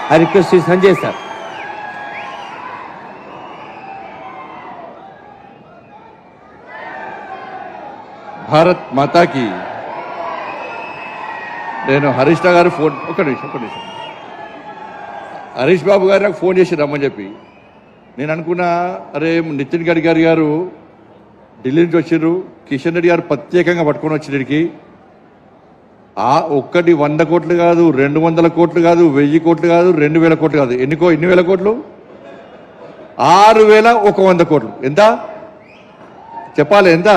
I request Sri Sanjay sir. Bharat మాతాకి. నేను హరీష్ రావు గారు ఫోన్ ఒక్క నిమిషం హరీష్ బాబు గారు నాకు ఫోన్ చేసి రమ్మని చెప్పి నేను అనుకున్నా, అరే నితిన్ గడ్కరీ గారు ఢిల్లీ నుంచి వచ్చారు, కిషన్ రెడ్డి గారు ప్రత్యేకంగా పట్టుకొని వచ్చినడికి ఒక్కటి 100 కోట్లు కాదు, 200 కోట్లు కాదు, 1000 కోట్లు కాదు, 2000 కోట్లు కాదు, ఎన్ని వేల కోట్లు, 6100 కోట్లు. ఎంత చెప్పాలి? ఎంత?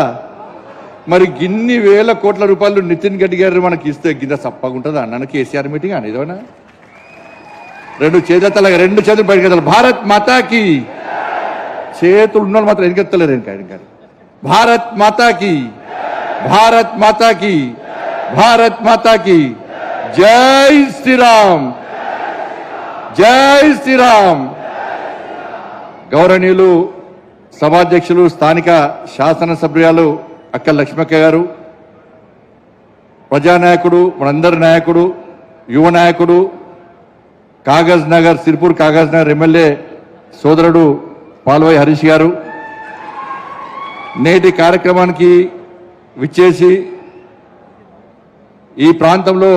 మరి గిన్ని వేల కోట్ల రూపాయలు నితిన్ గడ్కరీ గారు మనకి ఇస్తే గింద సప్పగా ఉంటుందా అన్న? కేసీఆర్ మీటింగ్ అని ఇదోనా? రెండు చేతులు బయటకెత్తాలి. భారత్ మాతాకి. చేతులు ఉన్న మాత్రం ఎన్కెత్తలేరు ఇంకా. భారత్ మాతాకి, భారత్ మాతాకి, భారత్ మాతాకి. జై శ్రీరామ్, జై శ్రీరామ్. గౌరవనీయులు సభాధ్యక్షులు, స్థానిక శాసనసభ్యులు అక్క లక్ష్మక్క గారు, ప్రజానాయకుడు, మనందరి నాయకుడు, యువ నాయకుడు, కాగజ్ నగర్, సిర్పూర్ కాగజ్ నగర్ ఎమ్మెల్యే సోదరుడు పాల్వాయి హరీష్ గారు, నేటి కార్యక్రమానికి విచ్చేసి ఈ ప్రాంతంలో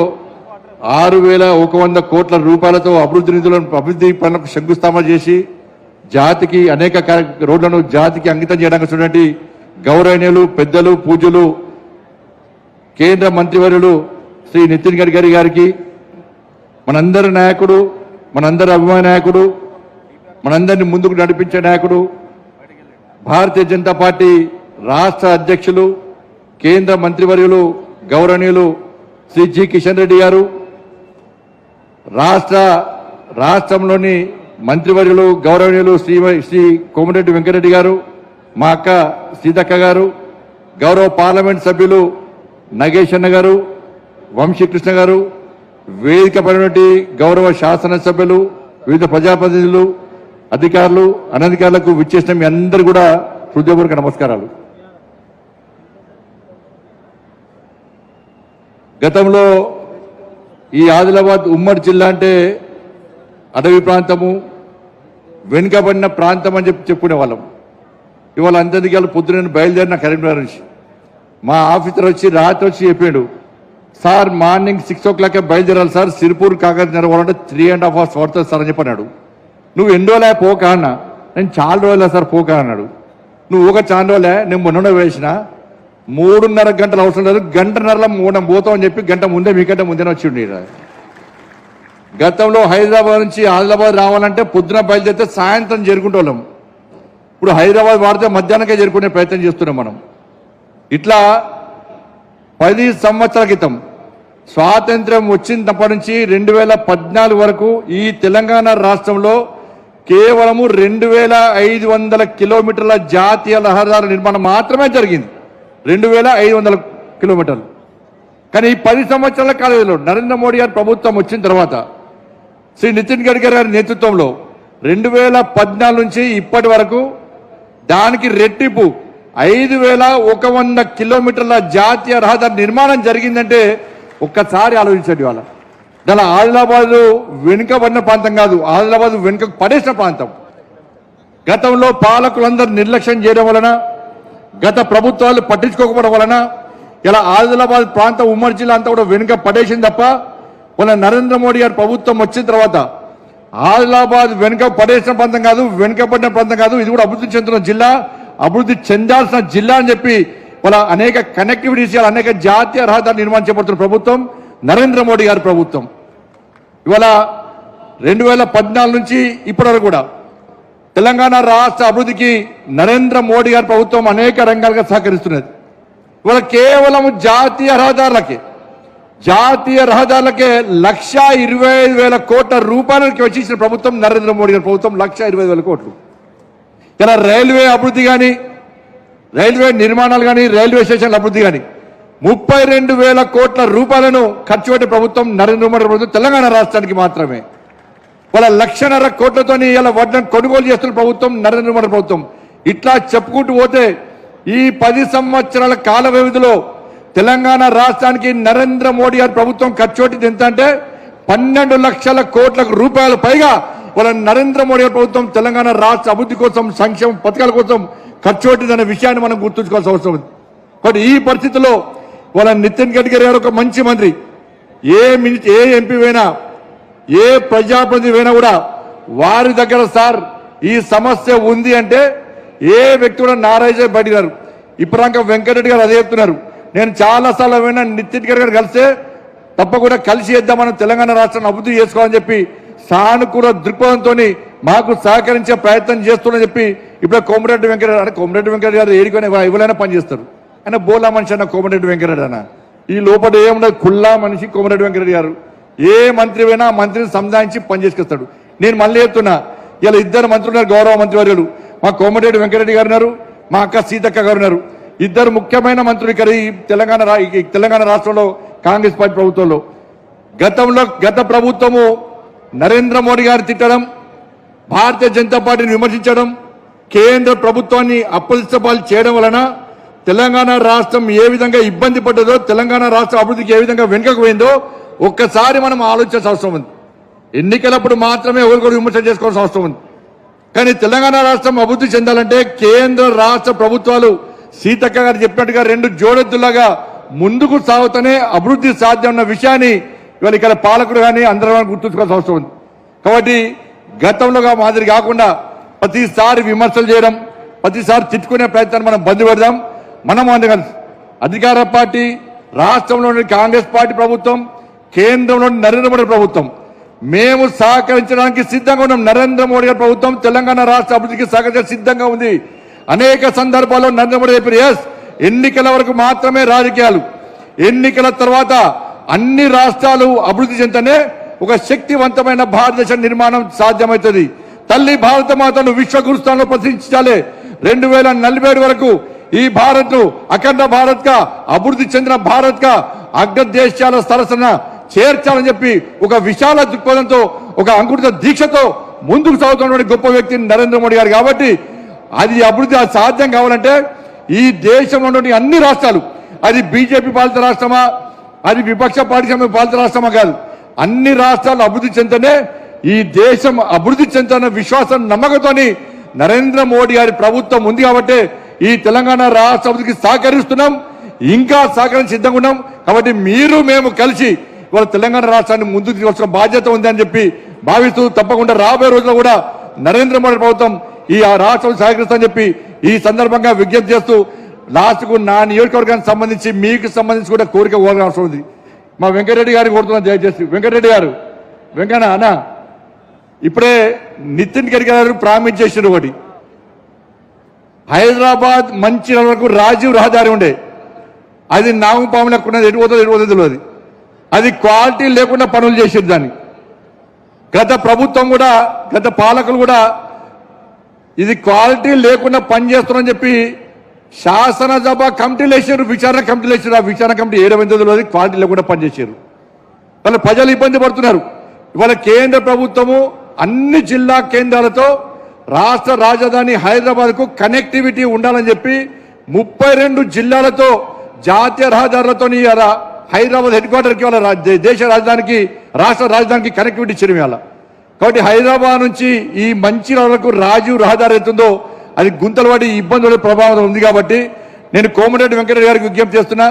6100 కోట్ల రూపాయలతో అభివృద్ధి పనులకు శంకుస్థాపన చేసి జాతికి అనేక రోడ్లను జాతికి అంకితం చేయడానికి చూడండి గౌరవనీయులు, పెద్దలు, పూజ్యులు, కేంద్ర మంత్రివర్యులు శ్రీ నితిన్ గడ్కరీ గారికి, మనందరి నాయకుడు, మనందరి అభిమాన నాయకుడు, మనందరినీ ముందుకు నడిపించే నాయకుడు, భారతీయ జనతా పార్టీ రాష్ట్ర అధ్యక్షులు, కేంద్ర మంత్రివర్యులు గౌరవనీయులు శ్రీ జి కిషన్ రెడ్డి గారు, రాష్ట్రంలోని మంత్రివర్యులు గౌరవనీయులు శ్రీ కోమటిరెడ్డి వెంకటరెడ్డి గారు, మా అక్క సీతక్క గారు, గౌరవ పార్లమెంట్ సభ్యులు నగేష్ అన్న గారు, వంశీకృష్ణ గారు, వేదిక పడినటువంటి గౌరవ శాసనసభ్యులు, వివిధ ప్రజాప్రతినిధులు, అధికారులు, అనధికారులకు విచ్చేసిన మీ అందరూ కూడా హృదయపూర్వక నమస్కారాలు. గతంలో ఈ ఆదిలాబాద్ ఉమ్మడి జిల్లా అంటే అడవి ప్రాంతము, వెనుకబడిన ప్రాంతం అని చెప్పుకునే వాళ్ళం. ఇవాళ అందరికీ పొద్దున బయలుదేరిన కరీంనగర్ నుంచి మా ఆఫీసర్ వచ్చి రాత్రి వచ్చి చెప్పాడు, సార్ మార్నింగ్ 6 o'clock బయలుదేరాలి సార్, సిర్పూర్ కాగజ్ నగర్ 3.5 hours పడుతుంది సార్ అని చెప్పన్నాడు. నువ్వు ఎన్ని రోజులే పోకా అన్న? నేను చాలా రోజులే సార్ పోకా అన్నాడు. నువ్వు ఒక చాలా రోజులే, నేను మొన్న వేసిన 3.5 గంటలు అవసరం లేదు, 1.5 గంటలో పోతాం అని చెప్పి గంట ముందే మీకంటే ముందే వచ్చిండి. గతంలో హైదరాబాద్ నుంచి ఆదిలాబాద్ రావాలంటే పొద్దున బయలుదేరితే సాయంత్రం చేరుకుంటాం. ఇప్పుడు హైదరాబాద్ వాడితే మధ్యాహ్నకే చేరుకునే ప్రయత్నం చేస్తున్నాం మనం. ఇట్లా 10 సంవత్సరాల క్రితం స్వాతంత్ర్యం వచ్చినప్పటి నుంచి 2014 వరకు ఈ తెలంగాణ రాష్ట్రంలో కేవలము 2500 కిలోమీటర్ల జాతీయ రహదారుల నిర్మాణం మాత్రమే జరిగింది. 2500 కిలోమీటర్లు. కానీ ఈ 10 సంవత్సరాల కాలంలో నరేంద్ర మోడీ గారి ప్రభుత్వం వచ్చిన తర్వాత శ్రీ నితిన్ గడ్కరీ గారి నేతృత్వంలో 2014 నుంచి ఇప్పటి వరకు దానికి రెట్టింపు 5100 కిలోమీటర్ల జాతీయ రహదారి నిర్మాణం జరిగిందంటే ఒక్కసారి ఆలోచించండి. వాళ్ళ దాని ఆదిలాబాద్ వెనుకబడిన ప్రాంతం కాదు, ఆదిలాబాద్ వెనుక పడేసిన ప్రాంతం. గతంలో పాలకులందరూ నిర్లక్ష్యం చేయడం వలన, గత ప్రభుత్వాలు పట్టించుకోకపోవడం వలన ఇలా ఆదిలాబాద్ ప్రాంతం ఉమ్మడి జిల్లా అంతా కూడా వెనుక పడేసింది తప్ప మన నరేంద్ర మోడీ గారి ప్రభుత్వం వచ్చిన తర్వాత ఆదిలాబాద్ వెనుక పడేసిన ప్రాంతం కాదు, వెనుకబడిన ప్రాంతం కాదు, ఇది కూడా అభివృద్ధి చెందుతున్న జిల్లా, అభివృద్ధి చెందాల్సిన జిల్లా అని చెప్పి వాళ్ళ అనేక కనెక్టివిటీస్, అనేక జాతీయ రహదారులు నిర్మాణం చేపడుతున్న ప్రభుత్వం నరేంద్ర మోడీ గారి ప్రభుత్వం. ఇవాళ 2014 నుంచి ఇప్పటి వరకు కూడా తెలంగాణ రాష్ట్ర అభివృద్ధికి నరేంద్ర మోడీ గారి ప్రభుత్వం అనేక రంగాలుగా సహకరిస్తున్నది. ఇవాళ కేవలం జాతీయ రహదారులకే 1,25,000 కోట్ల రూపాయలకి వచ్చిన ప్రభుత్వం నరేంద్ర మోడీ గారి ప్రభుత్వం. 1,25,000 కోట్లు. ఇలా రైల్వే అభివృద్ధి కానీ, రైల్వే నిర్మాణాలు కానీ, రైల్వే స్టేషన్ల అభివృద్ధి కానీ 32,000 కోట్ల రూపాయలను ఖర్చు పెట్టే ప్రభుత్వం నరేంద్ర మోడీ ప్రభుత్వం తెలంగాణ రాష్ట్రానికి మాత్రమే. వాళ్ళ 1,50,000 కోట్లతో ఇలా వడ్లను కొనుగోలు చేస్తున్న ప్రభుత్వం నరేంద్ర మోడీ ప్రభుత్వం. ఇట్లా చెప్పుకుంటూ పోతే ఈ 10 సంవత్సరాల కాల వ్యవధిలో తెలంగాణ రాష్ట్రానికి నరేంద్ర మోడీ గారి ప్రభుత్వం ఖర్చు పెట్టింది ఎంత అంటే 12 లక్షల కోట్ల రూపాయల పైగా వాళ్ళ నరేంద్ర మోడీ ప్రభుత్వం తెలంగాణ రాష్ట్ర అభివృద్ధి కోసం సంక్షేమ పథకాల కోసం ఖర్చు పెట్టిందనే విషయాన్ని మనం గుర్తుంచుకోవాల్సిన అవసరం ఉంది. కాబట్టి ఈ పరిస్థితుల్లో వాళ్ళ నితిన్ గడ్కరీ గారు ఒక మంచి మంత్రి, ఏ ఎంపీ అయినా ఏ ప్రజాప్రతినిధి అయినా కూడా వారి దగ్గర సార్ ఈ సమస్య ఉంది అంటే ఏ వ్యక్తి కూడా నారాజే బయటిగారు. ఇప్పటిదాకా వెంకటరెడ్డి గారు అదే చెప్తున్నారు. నేను చాలాసార్లు విన్నా నితిన్ గడ్కరీ గారు కలిస్తే తప్పకుండా కలిసి చేద్దాం, మనం తెలంగాణ రాష్ట్రాన్ని అభివృద్ధి చేసుకోవాలని చెప్పి సానుకూల దృక్పథంతో మాకు సహకరించే ప్రయత్నం చేస్తున్నారని చెప్పి ఇప్పుడు కోమటిరెడ్డి వెంకటరెడ్డి అంటే కోమటిరెడ్డి వెంకటరెడ్డి గారు ఏడుకొని ఎవరైనా పనిచేస్తారు. ఆయన బోలా మనిషి అన్న కోమటిరెడ్డి వెంకటరెడ్డి అన్న ఈ లోపల ఏముండదు, కుల్లా మనిషి కోమటిరెడ్డి వెంకటరెడ్డి గారు. ఏ మంత్రి అయినా మంత్రిని సంధానించి పనిచేసుకొస్తాడు. నేను మళ్ళీ చెప్తున్నా, ఇలా ఇద్దరు మంత్రులు ఉన్నారు, గౌరవ మంత్రివర్యులు. మా కోమటిరెడ్డి వెంకటరెడ్డి గారు ఉన్నారు, మా అక్క సీతక్క గారు ఉన్నారు. ఇద్దరు ముఖ్యమైన మంత్రులు ఇక్కడ ఈ తెలంగాణ రాష్ట్రంలో కాంగ్రెస్ పార్టీ ప్రభుత్వంలో. గత ప్రభుత్వము నరేంద్ర మోడీ గారు తిట్టడం, భారతీయ జనతా పార్టీని విమర్శించడం, కేంద్ర ప్రభుత్వాన్ని అప్పలిస్తపాలు చేయడం వలన తెలంగాణ రాష్ట్రం ఏ విధంగా ఇబ్బంది పడ్డదో, తెలంగాణ రాష్ట్ర అభివృద్ధికి ఏ విధంగా వెనుకకు పోయిందో ఒక్కసారి మనం ఆలోచించాల్సిన అవసరం ఉంది. ఎన్నికలప్పుడు మాత్రమే ఎవరికొకరు విమర్శ చేసుకోవాల్సిన అవసరం ఉంది. కానీ తెలంగాణ రాష్ట్రం అభివృద్ధి చెందాలంటే కేంద్ర రాష్ట్ర ప్రభుత్వాలు సీతక్క గారు చెప్పినట్టుగా రెండు జోడెద్దులాగా ముందుకు సాగుతూనే అభివృద్ధి సాధ్యం అన్న విషయాన్ని ఇవాళ ఇక్కడ పాలకుడు కానీ అందరూ గుర్తుంచుకోవాల్సిన అవసరం ఉంది. కాబట్టి గతంలోగా మాదిరి కాకుండా ప్రతిసారి విమర్శలు చేయడం, ప్రతిసారి తిట్టుకునే ప్రయత్నాన్ని మనం బంద్ పెడదాం. మనం అందుకని అధికార పార్టీ, రాష్ట్రంలోని కాంగ్రెస్ పార్టీ ప్రభుత్వం, కేంద్రంలోని నరేంద్ర మోడీ ప్రభుత్వం మేము సహకరించడానికి సిద్ధంగా ఉన్నాం. నరేంద్ర మోడీ గారి ప్రభుత్వం తెలంగాణ రాష్ట్ర అభివృద్ధికి సహకరించడానికి సిద్ధంగా ఉంది. అనేక సందర్భాల్లో నరేంద్ర మోడీ చెప్పారు, ఎస్ ఎన్నికల వరకు మాత్రమే రాజకీయాలు, ఎన్నికల తర్వాత అన్ని రాష్ట్రాలు అభివృద్ధి చెందనే ఒక శక్తివంతమైన భారతదేశ నిర్మాణం సాధ్యమవుతుంది. తల్లి భారత మాతను విశ్వగురుస్థానంలో ప్రతిష్ఠించాలి. 2047 వరకు ఈ భారత్ ను అఖండ భారత్ గా, అభివృద్ధి చెందిన భారత్ గా అగ్రదేశాల సరసన చేర్చాలని చెప్పి ఒక విశాల దృక్పథంతో, ఒక అంకురిత దీక్షతో ముందుకు సాగుతున్నటువంటి గొప్ప వ్యక్తి నరేంద్ర మోడీ గారు. కాబట్టి అది అభివృద్ధి సాధ్యం కావాలంటే ఈ దేశంలో ఉన్నటువంటి అన్ని రాష్ట్రాలు, అది బీజేపీ పాలిత రాష్ట్రమా, అది విపక్ష పార్టీ పాలిత రాష్ట్రమా కాదు, అన్ని రాష్ట్రాలు అభివృద్ధి చెందనే ఈ దేశం అభివృద్ధి చెందుతున్న విశ్వాసం, నమ్మకంతోని నరేంద్ర మోడీ గారి ప్రభుత్వం ఉంది. కాబట్టి ఈ తెలంగాణ రాష్ట్ర అభివృద్ధికి సహకరిస్తున్నాం, ఇంకా సహకరించి సిద్ధంగా ఉన్నాం. కాబట్టి మీరు మేము కలిసి ఇవాళ తెలంగాణ రాష్ట్రాన్ని ముందుకు తీసుకొచ్చిన బాధ్యత ఉంది అని చెప్పి భావిస్తూ తప్పకుండా రాబోయే రోజుల్లో కూడా నరేంద్ర మోడీ ప్రభుత్వం ఈ రాష్ట్రం సహకరిస్తామని చెప్పి ఈ సందర్భంగా విజ్ఞప్తి చేస్తూ, లాస్ట్కు నా నియోజకవర్గానికి సంబంధించి మీకు సంబంధించి కూడా కోరిక కోరడం అవసరం ఉంది. మా వెంకటరెడ్డి గారిని కోరుతున్నాను, దయచేసి వెంకటరెడ్డి గారు, వెంకన్న అన్న ఇప్పుడే నితిన్ గడ్కరీ గారు ప్రామిస్ చేసిన ఒకటి, హైదరాబాద్ మంచిర్యాల వరకు రాజీవ్ రహదారి ఉండే, అది నాగపాము లెక్కున్నది, ఎటు పోతుందో తెలియదు. అది క్వాలిటీ లేకుండా పనులు చేసేది. దాన్ని గత ప్రభుత్వం కూడా, గత పాలకులు కూడా ఇది క్వాలిటీ లేకుండా పనిచేస్తున్నారని చెప్పి శాసనసభ కమిటీలు వేసారు, విచారణ కమిటీలు వేసారు. ఆ విచారణ కమిటీ ఏడవైందో తెలియదు, క్వాలిటీ లేకుండా పనిచేశారు. వాళ్ళ ప్రజలు ఇబ్బంది పడుతున్నారు. ఇవాళ కేంద్ర ప్రభుత్వము అన్ని జిల్లా కేంద్రాలతో రాష్ట్ర రాజధాని హైదరాబాద్కు కనెక్టివిటీ ఉండాలని చెప్పి 32 జిల్లాలతో జాతీయ రహదారులతో హైదరాబాద్ హెడ్ క్వార్టర్కి వాళ్ళ దేశ రాజధానికి, రాష్ట్ర రాజధానికి కనెక్టివిటీ ఇచ్చిన వేళ. కాబట్టి హైదరాబాద్ నుంచి ఈ మంచిర్యాల వరకు రాజీవ్ రహదారి అవుతుందో అది గుంతలు పడి ఇబ్బందుల ప్రభావం ఉంది. కాబట్టి నేను కోమటిరెడ్డి వెంకటరెడ్డి గారికి విజ్ఞప్తి చేస్తున్నా,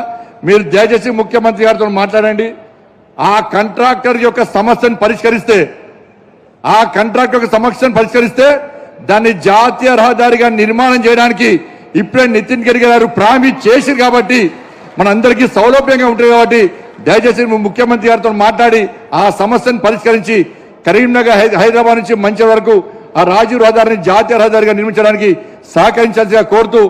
మీరు దయచేసి ముఖ్యమంత్రి గారితో మాట్లాడండి. ఆ కాంట్రాక్టర్ యొక్క సమస్యను పరిష్కరిస్తే, దాన్ని జాతీయ రహదారిగా నిర్మాణం చేయడానికి ఇప్పుడే నితిన్ గడ్కరీ గారు ప్రామిస్ చేశారు. కాబట్టి మనందరికీ సౌలభ్యంగా ఉంటుంది. కాబట్టి దయచేసి ముఖ్యమంత్రి గారితో మాట్లాడి ఆ సమస్యను పరిష్కరించి కరీంనగర్, హైదరాబాద్ నుంచి మంచిర్యాల వరకు ఆ రాజీవ్ రహదారిని జాతీయ రహదారిగా నిర్మించడానికి సహకరించాల్సిగా కోరుతూ,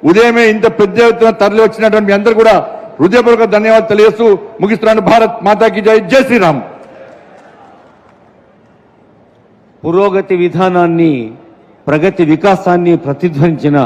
ఉదయమే ఇంత పెద్ద ఎత్తున తరలి వచ్చినటువంటి మీ అందరూ కూడా హృదయపూర్వక ధన్యవాదాలు తెలియజేస్తూ ముగిస్తున్నాను. భారత్ మాతాకి జై, జై శ్రీరామ్. పురోగతి విధానాన్ని, ప్రగతి వికాసాన్ని ప్రతిధ్వనించిన